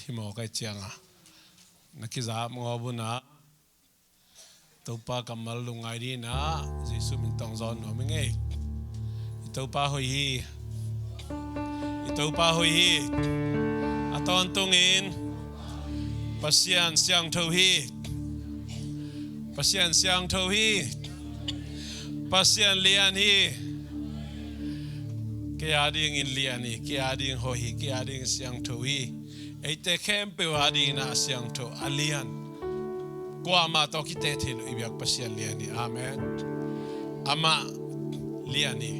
hi mo kai chianga nakiza mo buna Topa Kammal lungai di na Jesu min tong zon no mi nge Topa hoi hi aton tungin Pasian siang tho hi Pasian siang tho hi Pasian lian hi Kaya ding in lian hi kaya ding ho hi kaya ding siang tho hi ei te khem pe wa di na siang tho alian Kwa ma to kite thilu ibyak Pasian lian hi amen ama lian hi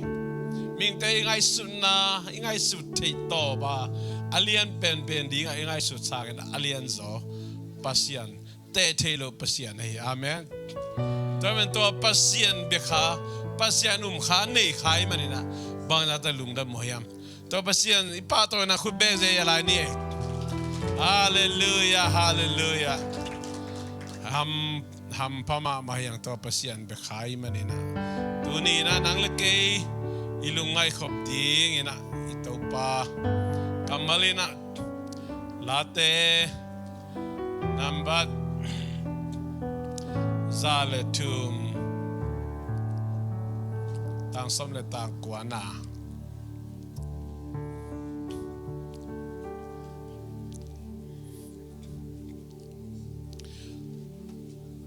Ming te ingai sunna ingai su te to ba alian pen di ingai su sagen alian zo Pasian te thelo Pasian hi amen Topan to Pasian bekha Pasian kha nei khai manina bang na ta lungdam moyam to Pasian ipa to na khube je yala ni hallelujah hallelujah ham pama mahayang to Pasian bekhai manina tuni na nang leke ilungai khop ding ina itopa kamalina late nambat zaletum tang som le tang kuana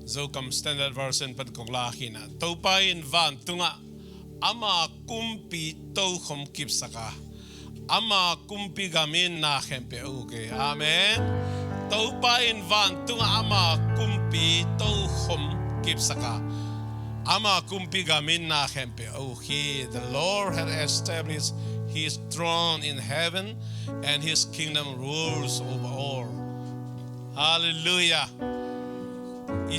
Zomi standard version pad kong lahina Topan van tunga ama kumpi to khom kip saka ama kumpi gamin na khempe uke amen Topan van tunga ama kumpi to khom kip saka ama kumpi gamin na khempe uke the Lord has established his throne in heaven and his kingdom rules over all hallelujah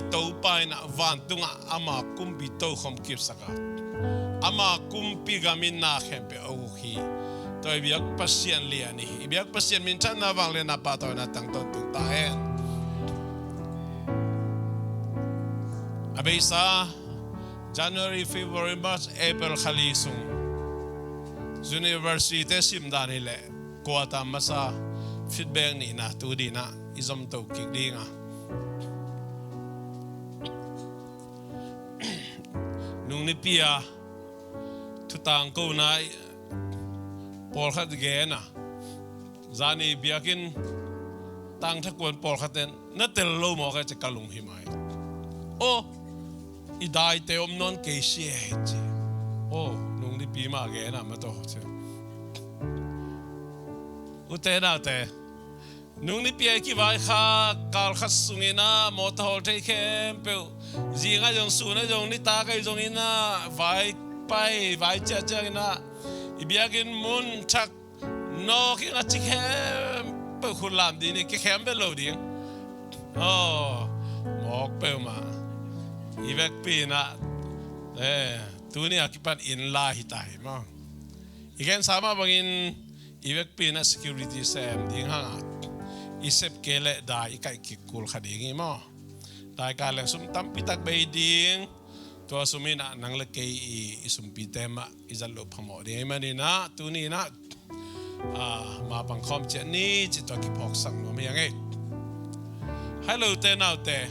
Topan van tunga ama kumpi to khom kip saka ama kumpi gamin na khempe uke to biak Pasian liani biak Pasian min chan na wang le na pa to na tang to tu ta en abisa January February March April khalisung University te sim dani le kwata masa feedback ni na tu di na izom to kik dinga nung ni pia tutang ko na Paul khat gena zani biakin tang thakon Paul khaten na tel lo mo ka chakalung himai o idai te om non ke sie o nung ni pi ma gena ma to che utena te nung ni pi ki vai kha kal khat sungina mo thol the khem pe zinga jong su na jong ni ta kai jong ina vai pai vai cha cha na ibiagin mun chak no ki nga chikhem pe khulam di ni ki khem be lo di mok pe ma ibek pi na tu ni akipan in la hi tai ma igen sama bangin ibek pi na security sem ding ha isep kele da ikai ki kul khadingi mo dai ka le sum tam pitak be ding to sumina nang le ke isumpi tema izalo phamo de manina tuni na ma pang khom che ni chi to ki phok sang no me yang e hello te now te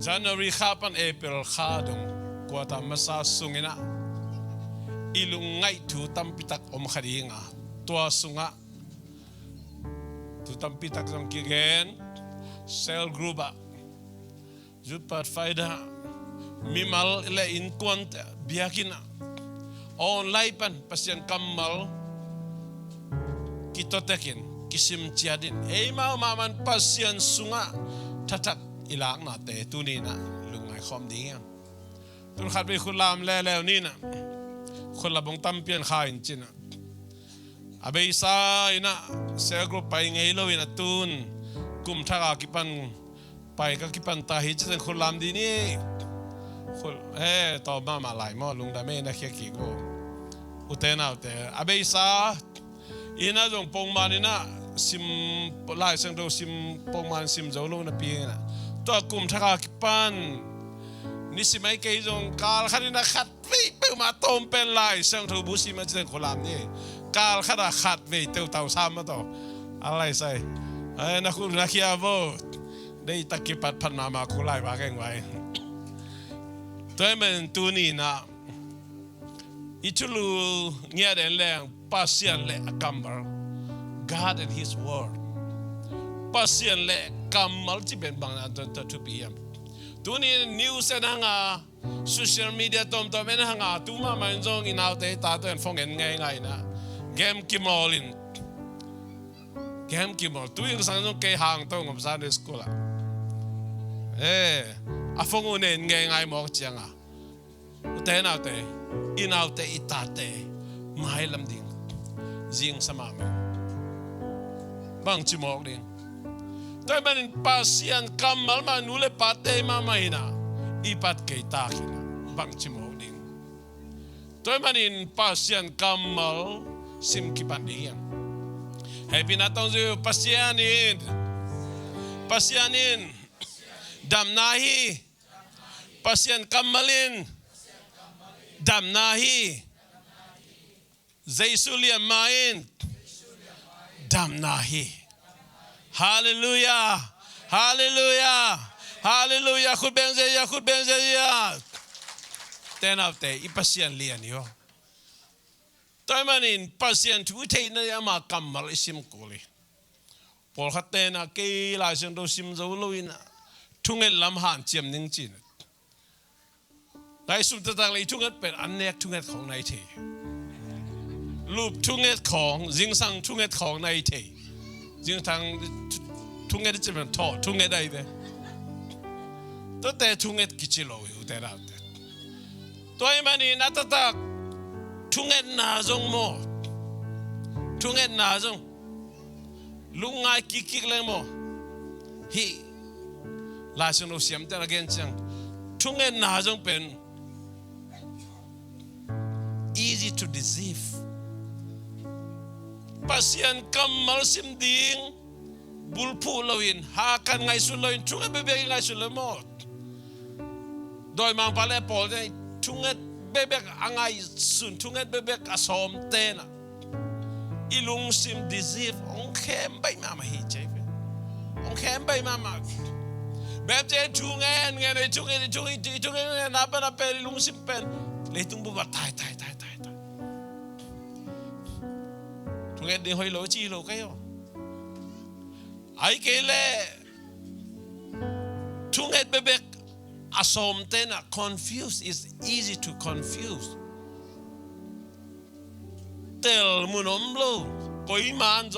January khapan April khadung kwata masa sungina ilungai tu tampitak om khadinga to sunga tu tampitak sang kigen cell group jupat faida mimal ile in kwant biakina online pan Pasian Kammal kitotekin kisim ciadin mau maman Pasian sunga tatak ilang na te tunina lungai khom ding tun khat be khulam le ni na khulabong tampian khain china abeisa ina se group pai ngei lo ina tun kum thaga kipan pai ka kipan ta hi chen khulam di ni khul to ma lai mo lungdam me na khia ki go utena ute abeisa ina jong pongman ina sim lai sang do sim pongman sim zo lo na pi na to kum thaga kipan ni simai ke jong kal khanina khat pe ma tom pen lai sang tho bu sim ma chen khulam ni kal khada khat ve teu tau sam ma to alai sai na ku na kia vo dei takipat pan mama ku lai ba keng wai toi men tu ni na ichulu ngia den leng Pasian le Kammal God and His Word Pasian le Kammal chi ben bang na to PM tu ni news na nga social media tom na nga tu ma man jong inaw te ta to en phong en ngai na game kimolin game kimol tu yung sang jong ke hang to ngom san school a phong unen ngai mo chiang a te na te inaw te itate mai lam ding jing sama me bang chi mok ding toi manin Pasian Kammal ma nule pate ma maina ipat ke ta kina bang chi mok ding toi manin Pasian Kammal sim ki panding happy na tong ju Pasianin dam nahi Pasian Kammalin dam nahi zcccolumbus main dam nahi hallelujah hallelujah hallelujah khut benze ya ten out te ipasian lian yo toy manin Pasian tu te na ya ma Kammal isim kuli pol khatena ke la sen do sim zo loina thungel lam han chiam ning chin dai sum ta tang le thunget pen an nek thunget khong nai the loop thunget khong jing sang thunget khong nai the jing thang thunget chi ben tho thunget dai de to te thunget kichilo yu te ra te toy mani na ta ta thunget na jong mo thunget na jong lungai kikik le mo hi la sino siam te again chang thunget na jong pen easy to deceive Pasian Kammal sim ding bulpu loin ha kan ngai su loin thunget bebe ngai su le mo doi mang pale pol de thunget bebe angai sun thunget bebe asom te na ilung sim deceive ong khem bai mama hi che ong khem bai mama beb je thungen nge thungen na pa pe ilung sim pen le tung bu ba tai thungen de hoi lo chi lo kai yo ai ke le thunget bebe asom te na confused is easy to confuse tel munom lo koi man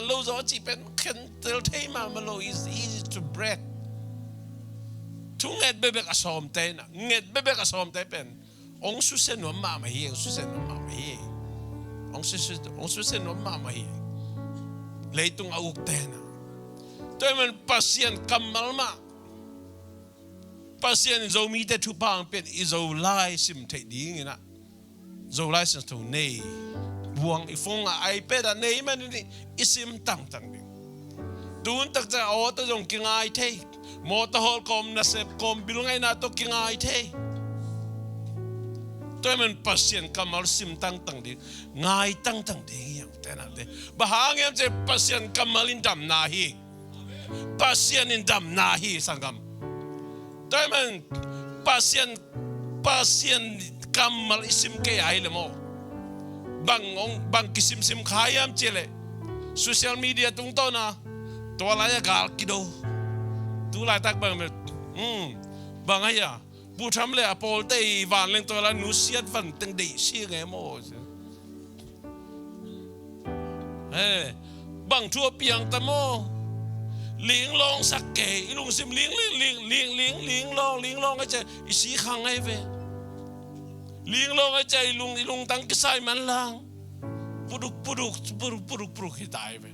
lo zo chi pen khen tel thei ma lo is easy to break thunget bebe asom te na nget bebe asom te pen ong su sen no ma hi ong su sen no ma hi ong su sen no ma hi leitung auk te na toi man Pasian Kammal ma Pasian Zomi te Topan pen is o lai sim te ding ina zo lai sim to nei buang ifong ai pe da nei man ni isim tang ni tun tak cha o to jong kingai the mo to hol kom na sep kom bilungai na to kingai the toi man Pasian Kammal sim tang di ngai tang di yang te na de bahang em je Pasian Kammal in dam na hi Pasian in dam na hi sangam toi man Pasian Kammal isim ke ai le mo bang kisim sim khayam chele social media tung to na to la ya gal kido tu la tak bang bang aya bu tham le apol te van leng to la nu siat van teng de si nge mo bang thua piang ta mo ling long sak ke ilung sim ling long ai che isi khang ai ve ling long ai che ilung tang kisai man lang puduk hitai ve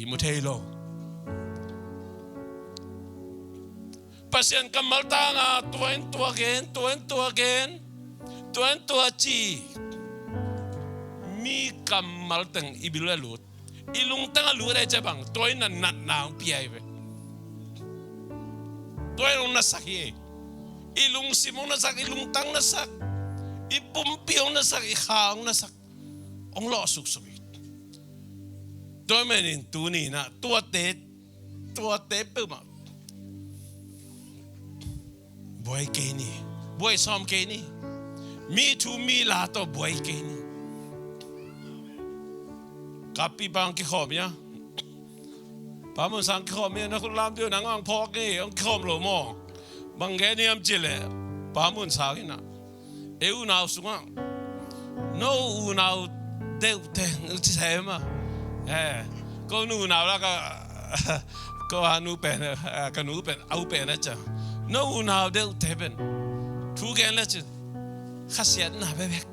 imu thei lo Pasian Kammal tanga tuen tua chi mi Kammal teng ibile lut ilung tanga lut ai che bang toy na nat na pi ai ve toy na sak ye ilung simong na sak ilung tang na sak ipum piong na sak ikhang na sak ong lo suk ตัวแม่นินตูนี่นะตัวเตะปุ๊บอ่ะบวยเกนี่บวยซ้อมเกนี่มีทูมีลาตัวบวยเกนี่กับปีบางกี่ขอบเนี่ยปามุสังกี่ขอบเนี่ยนะคุณลามเดียวนังอังพอกนี่อังขอบโลมอบางแกนี่อันจิเลปามุนสากินะอูนาวสุงอ่ะโน้อูนาวเด็กเต็งจะใช่ไหมก็นูนาวแล้วก็นูเป็นก็นูเป็นเอาเป็นนะจ๊ะโน้อูนาวเด็กเต็งเป็นทุกแกนแล้วจ๊ะข้าเสียหน้าไปแบบ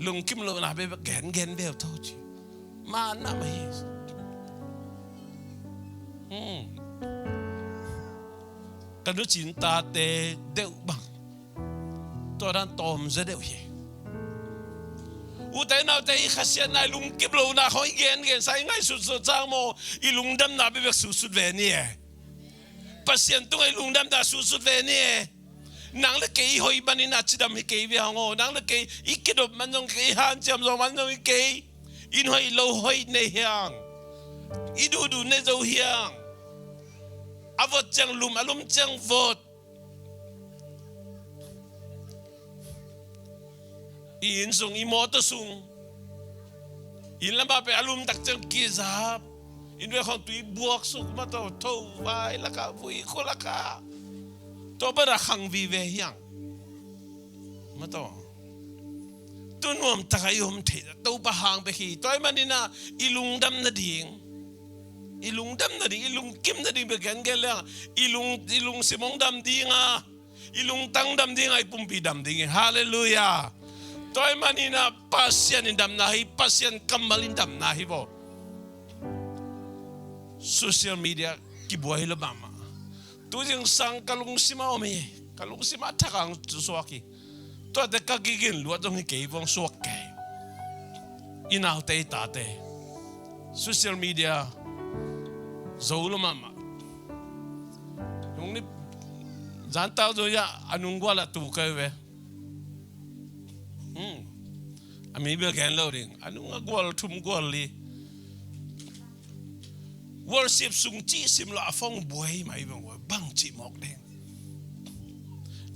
ลุงคิมโลหน้าไปแบบแกนเดียวเท่าจีมาหน้าไม่กันดูจินตาเตเดียวบังตัวนั้นตอมจะเดียวเย่อุตัยนาเตอีข้าเสียนายลุงคิมโลหน้าเขาอีเกนใส่ง่ายสุดๆจ้างโมอีลุงดำหน้าไปแบบสุดๆเวนี่ปัสเซียนตัวไอ้ลุงดำหน้าสุดๆเวนี่นังเล็กไอ้หอยบันนี่น่าจะดำให้เกย์วิ่งงอนังเล็กไอ้อีกดบมันต้องเกย์หันจำจมันต้องเกย์อินหอยโลหอยในเฮียงอีดูในเจ้าเฮียงอาวดจังลุมอารมณ์จังวดอินส่งอีมอเตอร์ส่งอินลำบากไปอารมณ์ตักจังกีซาบอินเรื่องของตุยบวกสุกมาตัวโถ่ไว้ละกะบุยคนละกะตัวบราขังวิเวยังมาตัวตัวนวมตะกายมเถิดตัวปะหางไปขี้ตัวมันนี่นะอีลุงดำนาดิ่งอีลุงดำนาดิ่งอีลุงกิมนาดิ่งไปกันกันเลยอีลุงสิมองดำดิ่งอ่ะอีลุงตังดำดิ่งไอ้ปุ่มปีดำดิ่งฮาเลลูยาตัวมันนี่นะปัสยานิดำนาฮิปัสยานกัมมาลินดำนาฮิบ่โซเชียลมีเดียกิบวยละบ้ามาตัวยังสั่งกะลุงสิมาอเมกะลุงสิมาทักangสวกิตัวเด็กกะกิกินลวดตรงนี้เกย์วงสวกเกย์อินเอาเตยตาเตยโซเชียลมีเดียโซลมามาตรงนี้จันทร์ตัวยาอนุกวาลตุกเกย์เวอามีเบลแกนเลอริงอนุกวาลทุ่มกวาลี worship สุงจีสิมละฟงบวยไม่บังว่าบังจีหมอกแดง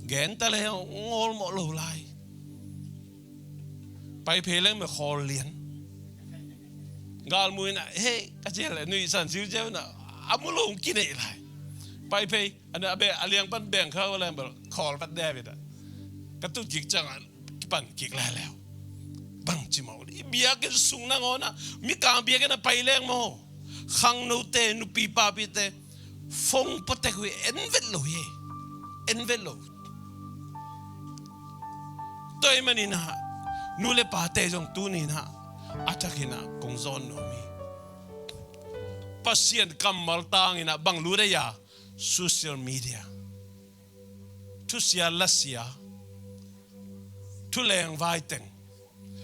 แกนตะเลงงอลหมอโลไลไปเพลงมาคอเลียนกาลมุยนะเฮ้กระเจเลยนุยสันซิวเจ้านะอามุลงกินอะไรไปเพลอันนั้นเบอเลียงปั้นแบ่งเขาอะไรแบบคอปั้นแดดไปกระตุ้นกิกจังปั้นกิกแล้วบังจีหมอกเบียกันสุงนั่งนะมีการเบียกันไปแรงโมขังนูเตนูปีปาปีเตฟงปะเตกุเอ็นเวลโลเยเอ็นเวลโลตัวเองมันนี่นะนูเลปาเตจงตูนี่นะอาจารย์นะกงซอนโนมีPasian Kammal tangin na bang lureya social media tu sia lasia tu leng vai teng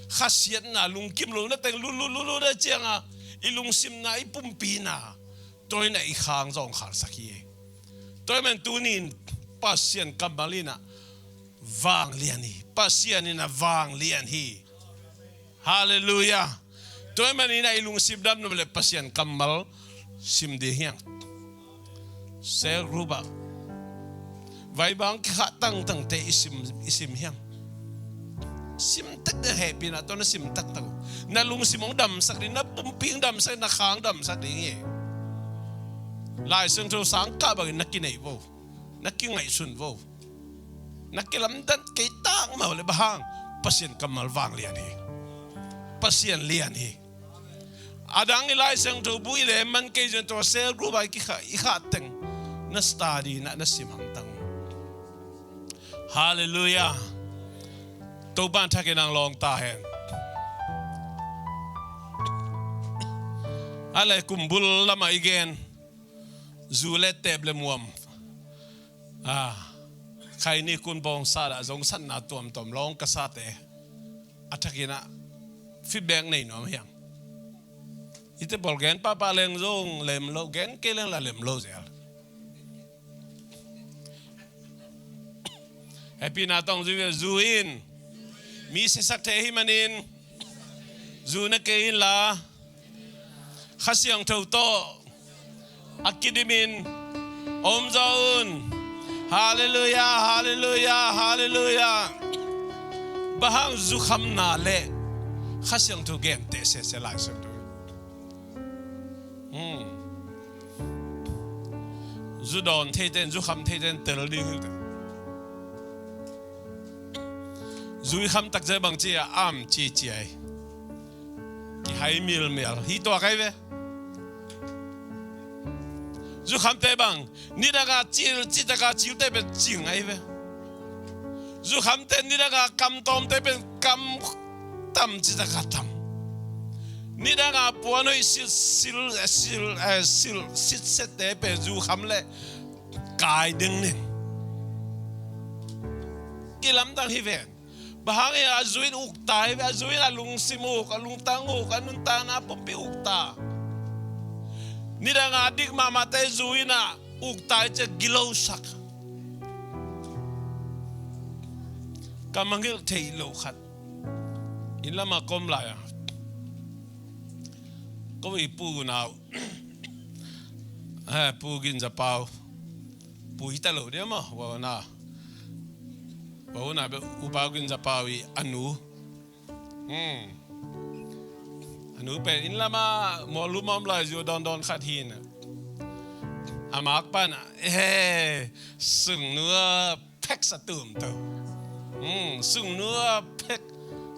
khasiat na lung kim lo na teng lu na chianga ilung sim na ipumpi na toy na i khang zong khar sakhi toy men tunin Pasian Kammalina wang lian hi Pasian ina wang lian hi hallelujah toy men ina ilung sim dam no le Pasian Kammal sim de hiang se ruba vai bang kha tang te isim hiang sim tak de happy na to na sim tak na lung simong dam sak din na pumping dam sak na khang dam sak ding ye lai sung tho sang ka ba nakinai vo nakingai sun vo nakilam dan kay tang ma le bahang Pasian Kammal wang lian hi Pasian lian hi adang ilai sang tu bui le man ke jen to sel group ai ki kha teng na study na simang tang hallelujah Topan takinang long ta hen alai kumbul lama igen zulet teble muam khai ni kun bong sa da jong san na tom long ka sa te atakina feedback nei no hiang ite bolgen papa leng zong lem lo gen ke leng la lem lo zel happy na tong zu in mi se sak the hi manin zu na ke in la khasiang thâu to akidimin om zaun hallelujah hallelujah hallelujah bahang zu kham na le khasiang thâu game te se lai sang tu zu don thế tên zu kham thế tên tel đi zu kham tak je bang chi am chi ai ki hai mil hi to kai ve zu kham te bang ni daga chi daga chiu te be ching ai ve zu kham te ni daga kam tom te be kam tam chi daga tam ni daga puanoi sil sit set te be zu kham le kai ding ni ki lam dang hi ve bahang ya azuin ukta ve azuin alung simuk alung tanguk anun tana pompi ukta ni daga adik mama te zuina ukta che gilo sak kamangil thei lo khat in lama kom la ya ko i pu nào pu gin za pau pu ita lo dia ma wa na be u pau gin za pau i anu anu pe in lama mo lu mom la jo don khat hin amak pan sung nua pek sa tum to sung nua pek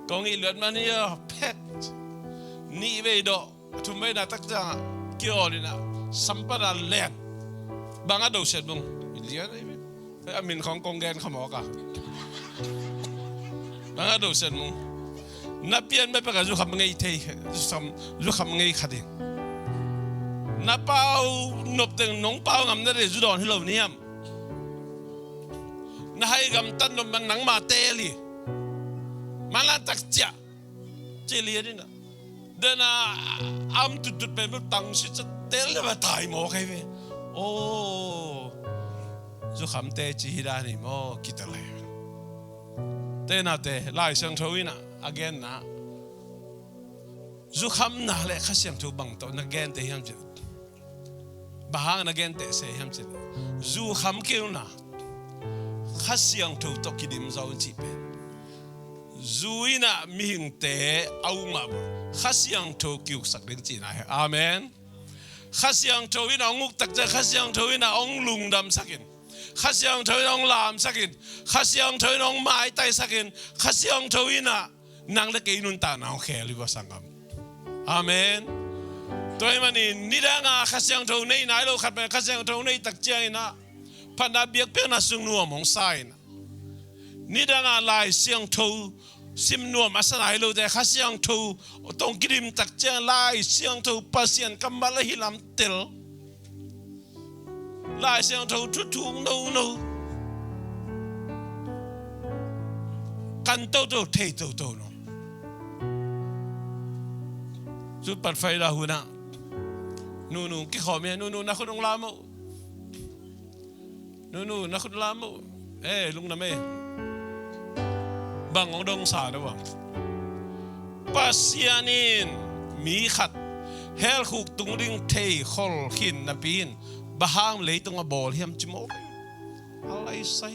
kong i lượt man ya pek ni ve do tu mai na tak ja kyo ni na sampara len banga do set bung lia ai amin khong kong gen khamo ka banga do set mung na pian me pa ka zu kham ngai thei zu kham ngai khading na pau nop teng nong pau ngam na re zu don hi lo ni am na hai gam tan no man nang ma te li mala tak cha che li ni na dena am tutut pe tang si cha tel le tai mo kai ve o zu kham te chi da ni mo kitale te na te lai sang thoina again na zu kham na le khasiam thu bang to na gen te hiam chi bahang na gen te se hiam chi zu kham keu na khasiam thu to kidim zau chi pe zuina mi hing te au ma khasiam thu kiu sak ding chi na amen khasiam thu ina nguk tak ja khasiam thu ina ong lungdam sakin khasiam thu ina ong lam sakin khasiam thu ina ong mai tai sakin khasiam thu ina nang le ke nun ta na khe li ba sangam amen toy mani nidanga khasiang tho nei nai lo khat ba khasiang tho nei tak chai na phana biak pe na sung nu mong sai na nidanga lai siang tho sim nu ma sa nai lo de khasiang tho tong kirim tak chai lai siang tho pasian kammal hi lam tel lai siang tho thu thung no kan to thei to no chút bật phây là hùn ạ nụ cái khổ mẹ nụ na không làm mộ nụ na không làm mộ lungdam bằng ông đông xả đâu ạ Pasianin mỹ khát hel khúc tung đinh thầy khol khin na pin bahang lấy tung a bol hiam chimo alai say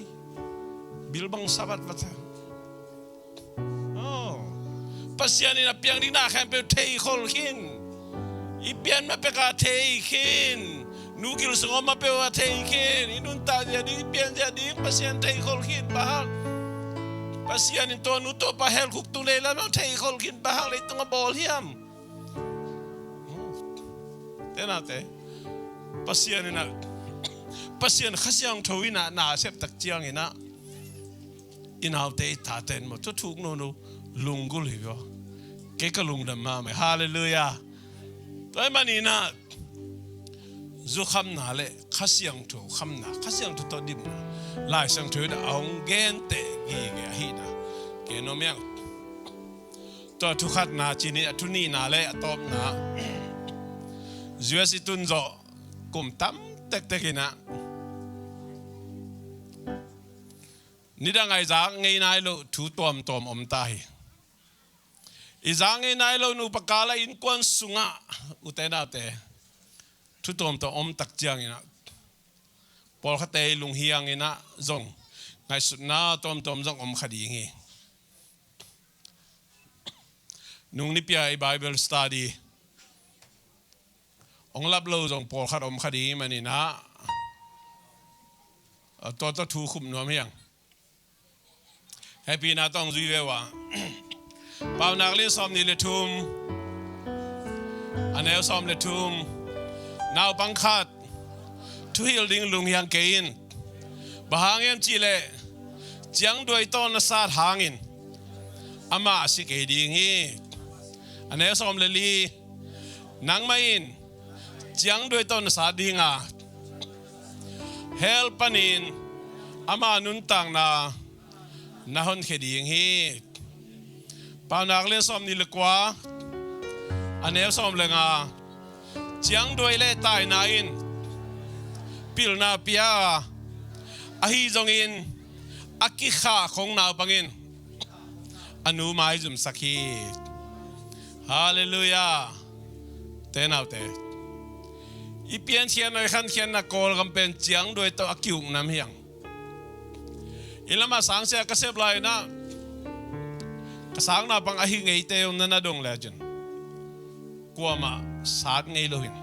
bilbang sabat vata Pasian ina piang di na khem pe thei khol khin I pian ma pe ka thei khin nu kil song ma pe wa thei khin inun ta dia di pian dia di pasian thei khol khin bahal pasian in to nu to pa hel khuk tu le la no thei khol khin bahal le tung bol hiam tenate pasian ina pasian khasiang thoina na sep tak chiang ina inau te ta ten mo to thuk no lunggulhna cái lungdam mà mày hallelujah tôi mà nè du kham na lệ khasiang thu kham na khasiang thu to dim na lai sang thu da ong gen te gi ge hi na ke no myang to thu khat na chi ni thu ni na lệ tom na zua si tun zo kum tam tek tek ina ni da ngai za ngai nai lo thu tom om tai izang nai lo nu pakala in kwan sunga utena te thu tom to om tak chiang ina pol khate lung hiang ina zong ngai su na tom zong om khadi ngi nung ni pia Bible study ong lap lo zong pol khat om khadi manina to thu khum nom hiang happy na tong zui ve wa pau nak le som ni le thum anel som le thum now bang khat thu hil ding lung yang kein bahang em chi le chiang doi ton na sa hangin ama si ke ding hi anel som le li nang main chiang doi ton na sa dinga hel panin ama nun tang na hon ke ding hi pau nak le som ni le kwa anel som le nga chiang doi le tai na in pil na pia ahi zong in aki kha khong na bangin anu mai zum sakhi hallelujah te nau te i pian thian noi khan thian na kol gam pen chiang doi to akiung nam hiang ilama sang se ka sep lai na ka sang na pang ahi ngei te on na dong la jen kuama sát ngay lo hin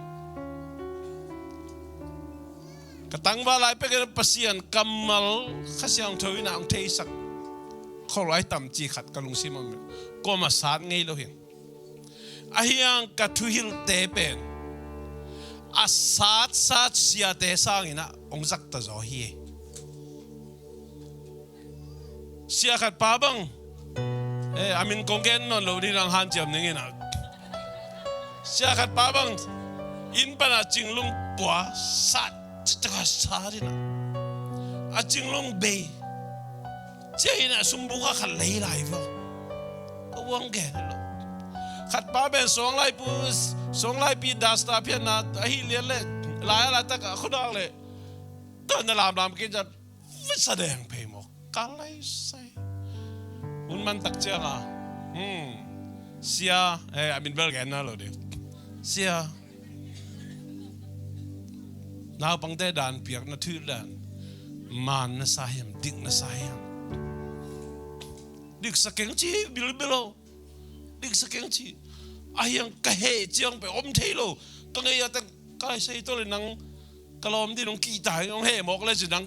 katang ba lai pe ke pasian Kammal khasyang thoi na ang thei sak kholai tam chi khat kalung simam ko ma sát ngay lo hin ahiang ka thu hil te pen a sát sia te sang ina ong zak ta zo hi sia khat pa bang amin kongen non lo ni rang han jam ning ina sia khat pa bang in pana jinglung bua sat ta sarina a jinglung be cheina sumbu kha khal lei lai vo awang ge lo khat pa ben song lai pi dasta pia na hi le le la ta ka khudang le ta na lam ke ja sa deng pe mo ka lai sai un man tak cha nga sia amin bel gen na lo de sia nào bằng tay đàn biak na thư đàn man na sayam dik na sayam dik sa keng chi bilo dik sa keng chi ayang kahe chiang pe om thei lo to ngai ya ta kai sei to le nang kalom di nong ki tai nong he mok le chi nang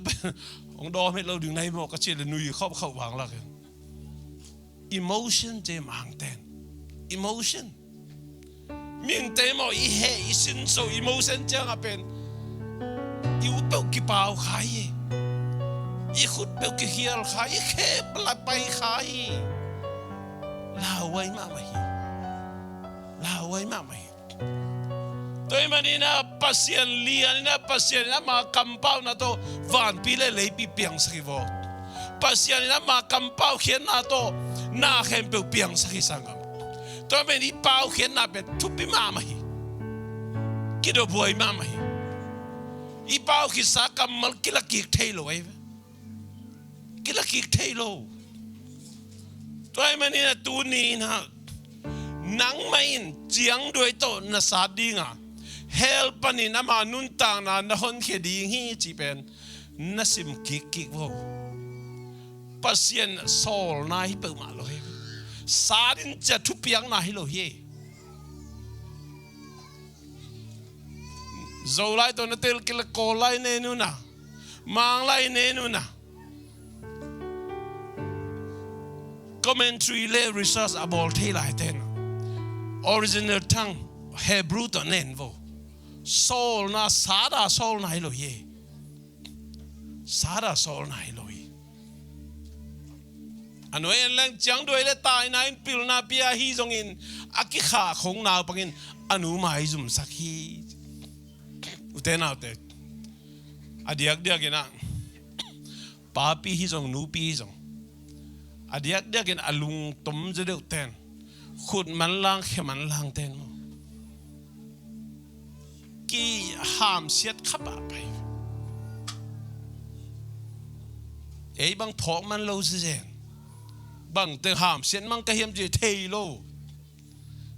ong do me lo ding nai mok ka chi le nui khop khau wang la ke emotion je mang ten emotion miếng tế mò ý hệ ý xin sâu emotion chẳng à bên yêu bèo kỳ bao khai ý khút bèo kỳ hiel khai ý khép lại bay khai lao quay mà mày tôi mà đi na Pasian lian na Pasian na mà cầm bao na to van pi le lấy pi piang sa kivo Pasian na mà cầm bao khiến na to na khem bèo piang sa kisangam tôi mới đi bao khiến na bên chụp bị mà mày cái đồ bùi mà mày đi bao khi sa Kammal cái là kiệt thay rồi cái là kiệt thay rồi tôi mới đi na tu ni na nang main chiang đuôi to na sa đi ngà help pani na ma nun tang na hon khe ding hi chi pen na sim kik wo Pasian sol na hi pe ma lo he sa din cha thu piang na hi lo he zo lai to na tel kil ko lai ne nu na mang lai ne nu na commentary le research about the lai ten original tongue Hebrew to nen vo Sol na sada sol na hilo ye sada sol na hilo ye ano en lang chiang doi le tai na in pil na pia hi zong in aki kha khong na pangin anu mai zum sakhi utena te adiak dia gena papi hi zong nu pi zong adiak dia gen alung tom je de ten khut man lang khe man lang ten ki ham siat khapa pai ei bang phok man lo se jen bang te ham siat mang ka hiam je thei lo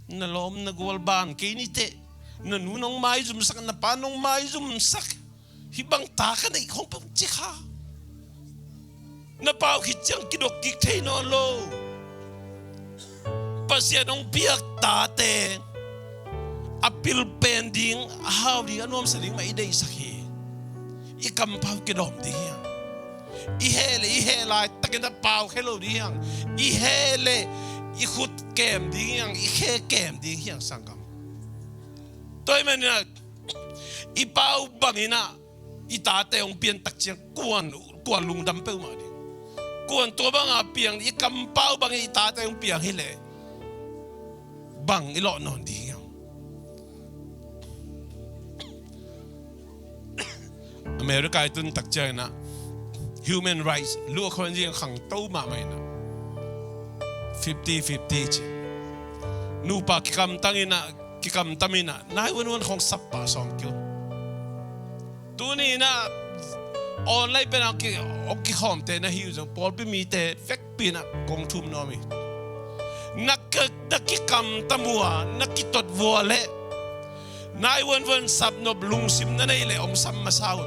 na lom na gwal ban kini te na nunong mai zum sak na panong mai zum sak hibang taka na ikong pang chika na pao kitjang kidok kik no lo Pasian ong biak tate apil pending how di anom saling maiday sakhi ikam pao kidom dihang ihele takin na pao hello dihang ihele ikut kem dihang ihe kem dihang sangam toy manina ipao bangina itate ong pian takchiang kuan lungdam pe ma di kuan to bang apiang ikam pao bang itate ong piang hile bang ilo non dihang America itun takchiang na human rights lu khon jing khang to ma mai na 50-50 chi nu pa kikam tamina nai wan khong sappa som kyo tu ni na online pe na ki khom te na hiu jong Paupi mi te fek pi na kong thum no mi nak kikam tamua nakitot vole nai wan sap no blung sim na nei le om sam masaun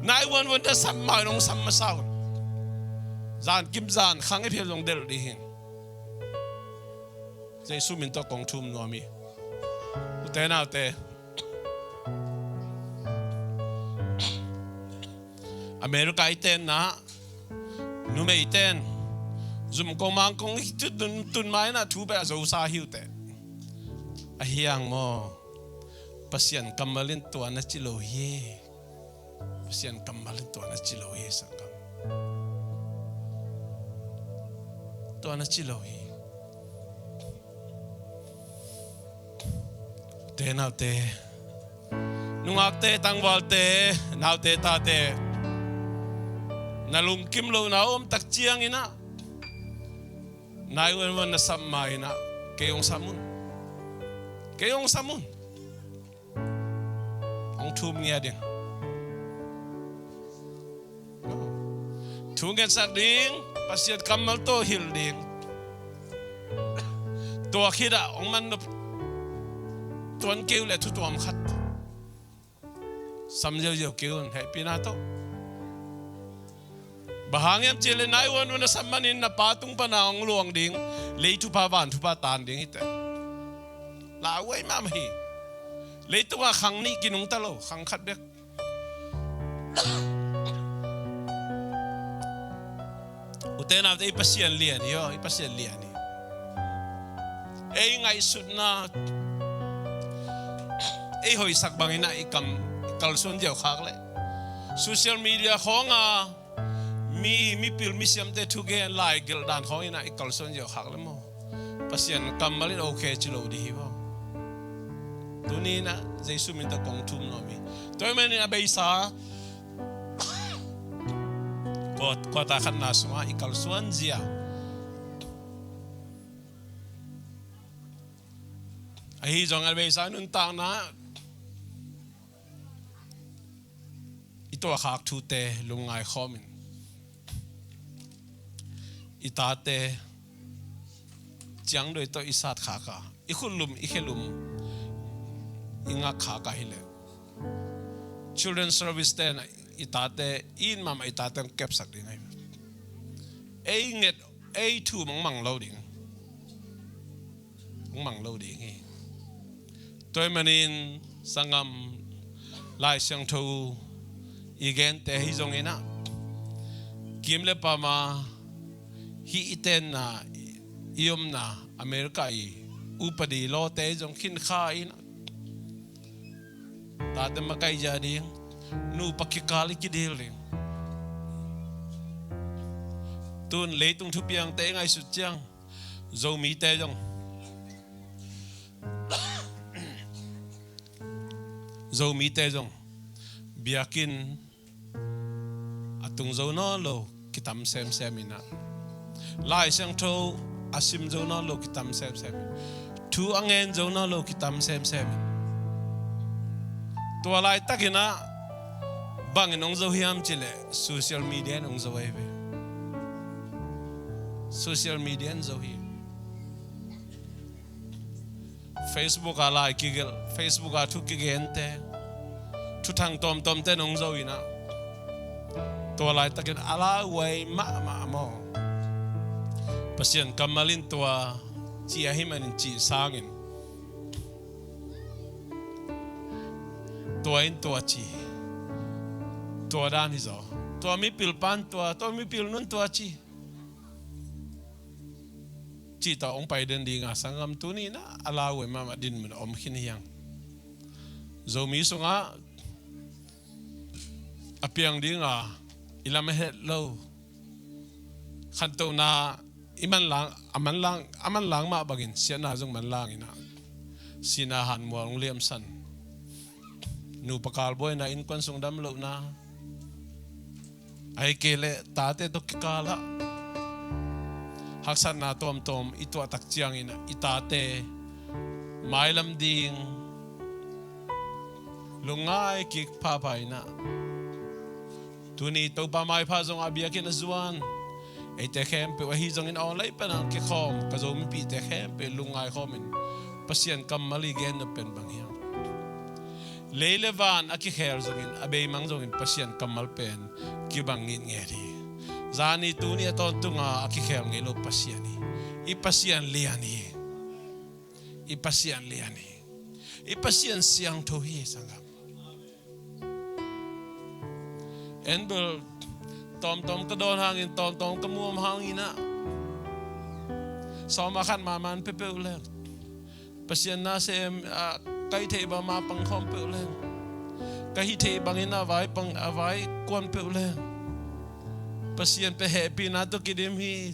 nai wan da sam ma nong sam masaun zan kim zan khang e phel jong del di hin Jesu min to kong thum no mi ute na te America iten na nu me iten zum ko mang kong tun mai na thu ba zo sa hiu te a hiang mo Pasian Kammalin to na chilo ye Pasian Kammalin to na chilo ye sangam to na chilo ye te na te nungak te tangwal te nau te ta te nalung kim lo na om tak chiang ina nai wan na samma ina keyong samun ong thum nia ding thungen sak ding Pasian Kammal to hil ding to khida ong man no tuan kêu le thu tuam khat sam jeu kêu happy na to bahangem chile nai wan na sammanin na patung panaong luang ding le thu pa van thu pa tan ding ite la wei ma hi le tu wa khang ni kinung talo khang khat bek uten av ei Pasian lian yo ei Pasian lian ni ei ngai sut na ei hoi sak bangina ikam kalson jeu khak le social media khonga mi pil mi siam te thu ge lai gel dan khong ina kalson jeu khak le mo Pasian Kammalin okay chilo di ho tuni na Jesu min ta kong thum no mi toy men na beisa ko ta khan na suma kalson zia ai jong al beisa nun tang na ito khak thu te lungai khomin itate chiang doi to isat khaka ikhulum ikhelum inga khaka hile children's service ten itate in mama itate kep sak ding ai ei nget ei thu mang loading mang loading hi toy manin sangam lai sang thu igen te hi zong ina kim le pa ma hi iten na iom na America i upadi lo te jong khin kha ina ta te makai ja ding nu pakikali ki dil ring tun leitung thu piang te ngai su chiang Zomi te jong Zomi te jong biakin atung zo no lo kitam sem ina lai sang tho asim zo no lo kitam sem thu angen zo no lo kitam sem to lai takina bangin nong zo hiam chile social media nong zo ai ve social media zo hi Facebook ala kigel Facebook a thu kigente thu thang tom te nong zo ina to lai takin ala wai ma mo Pasian Kammalin tua chi ahimanin chi sangin tua in tua chi tua dan hizo tua mi pil pan tua mi pil nun tua chi ta ong pai den di nga sangam tu ni na ala we mama din mun om khin hiang Zomi sunga apiang di nga ilam het lo khan to na aman lang ma bagin siya na jong man lang ina sinahan mo ang liam san nu pakal boy na in kon sung dam lo na ay kele tate to kikala haksan na tom ito atak chiang ina itate mailam ding lungai kik papai na tuni to pa mai pha jong abiakin azuan ai te khem pe hi jong in online pa na ke khawm ka Zomi pi te khem pe lungai khomin Pasian Kammal gen na pen bang hiang leilevan aki kher jong in abei mang jong in Pasian Kammal pen ki bangin ngeri zani tu ni aton tunga aki kher ngelo Pasiani i Pasian liani i Pasian siang tho hi sangam enbel tom ka don hangin tom ka muam hangina sama kan maman pepe ulen Pasian na se kai the ba ma pang khom pe ulen kai the bangin avai pang avai kon pe ulen Pasian pe happy na to kidim hi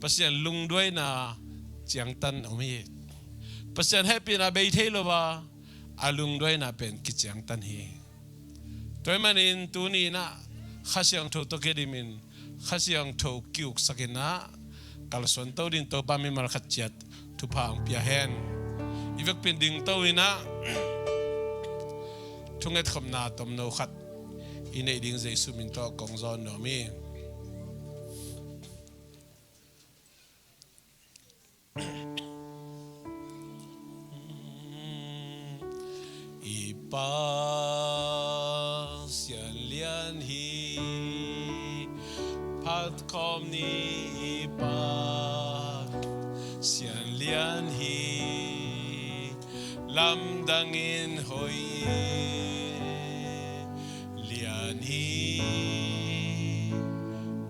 Pasian lungdulhna chiang tan omi Pasian happy na be thelo ba alungdulhna pen ki chiang tan hi toy manin tu ni na khasiang tho to kedimin khasiang tho kyuk sakina kalson to din to pa mi mal khatchat thu phang pia hen ivek pin ding to ina thunget khomna tom no khat inei ding jesu min to kong zon no mi Pasian lian hi pat kom ni Pasian lian hi lam dangin hoi lian hi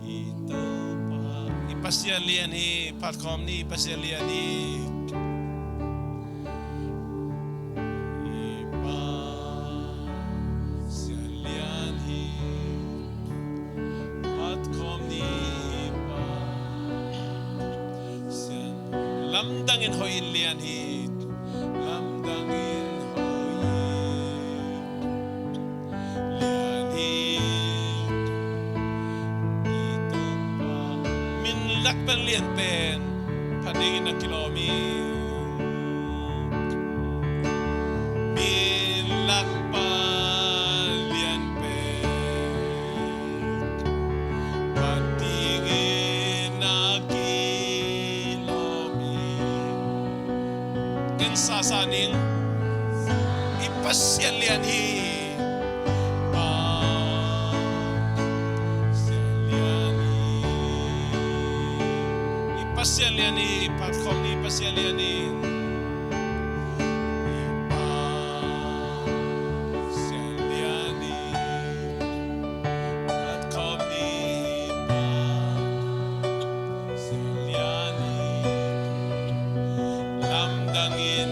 ito pa Pasian lian hi pat kom ni Pasian lian hi dangin hoi lian hi lam dangin hoi lian hi ito pa min lak pen lian pen padingin na kilomi min lak pa lian pen padingin na sasaning ipasyan lian hi ipasyan lian hi patkom ni ipasyan lian hi ipasyan lian hi patkom ni ipasyan lian hi lam dangin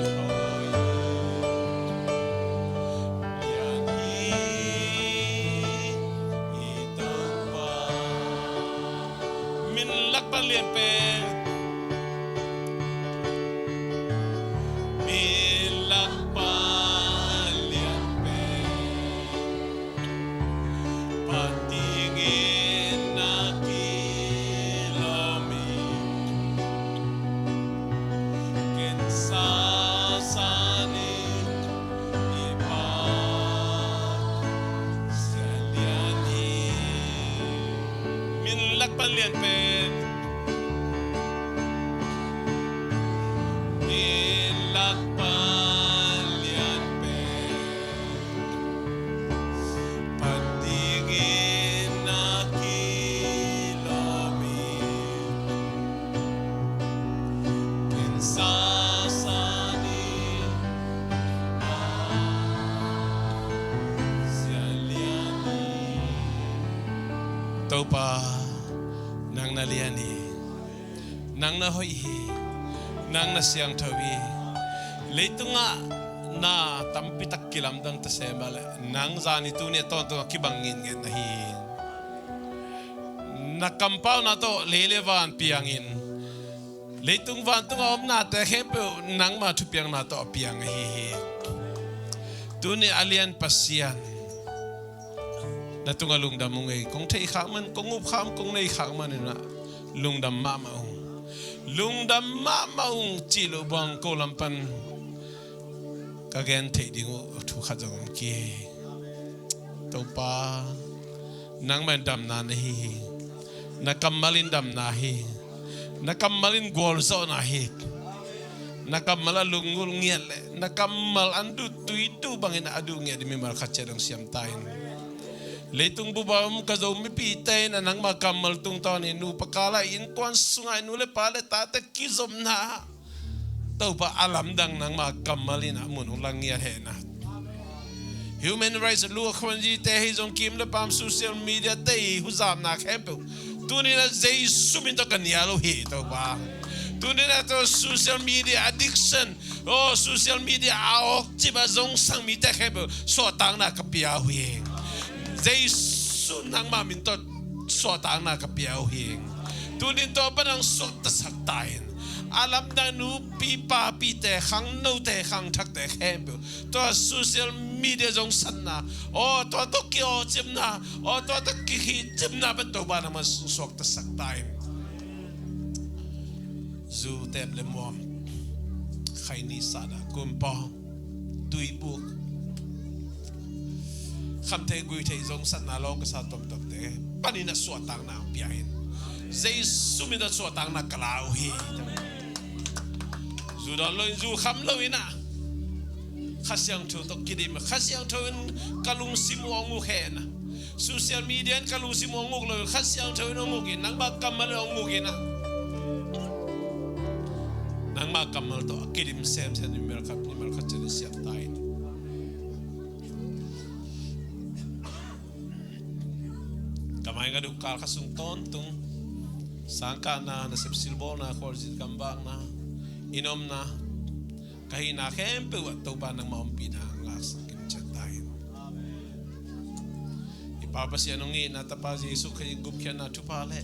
lian pe milak pa lian pe patingin na kilomi kinsa sani ipa salian hi milak pa lian pe Topa nang naliani nang nahoy nang nasyang tawi leitunga na tampitak kilamdang tasemal nang zani tu ni tonto kibangin ngen nahi nakampaw na to lelevan piangin leitung van tu om na te hempo nang ma tu piang na to piang hi tu ni alian pasian na tunga lungdam ngai kong thei khawman kong up kham kong nei khawman na lungdam ma maung chilo bang ko lampan kagen thei dingu thu khajong ki topa nang man dam na hi na kammalin dam na hi na kammalin golso na hi na kammala lungul ngel na kammal andu tuitu bangin adu nge di memar khacherang siam tain leitung bubam ka Zomi pitay na nang makamal tung taon inu pakala in kwan sungai nule pale tata kizom na tau pa alam dang nang makamalin amun ulang niya hena human rights luwa kwanji te hizong kim le pam social media te huzam na kempo tuni na zay suminto kanyalo hi tau pa tuni na to social media addiction social media aok chiba zong sang mi te kempo so tang na kapia hui Jesus nang mamin to sotang na kapiaw hing tunin to pa ng sot tasaktayin alam na nu pipa pite khang no te khang thak te khembu to social media jong sanna to kyo chimna to ki chimna ba to ba na mas sok tasaktayin zu teble mom khaini sada kumpa tuibuk kham te gui te zong san na long ka sa tom tom te panina suatang na piahin zai sumida suatang na kalau hi zu da lo zu kham lo ina khasyang thu to kidim khasyang thu kalung simu ongu hen social media kalung simu ongu lo khasyang thu no mugi nang ba kamal ongu gina nang ma kamal to kidim sem sen ni mer khat chen siap tai kamay nga dukal kasung tontung sangka na nasipsilbo na korsit kambang na inom na kahina kempe wat Topan ng maumpi na ang lasang kinchatayin ipapasya nung natapa si Yesu kay gupkyan na tupale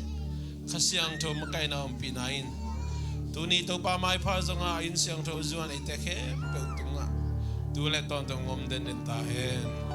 kasi ang to makay na umpi nain tuni Topa may paso nga ayun siyang to zuan ay te kempe utunga tulet tontong ngomden din tahin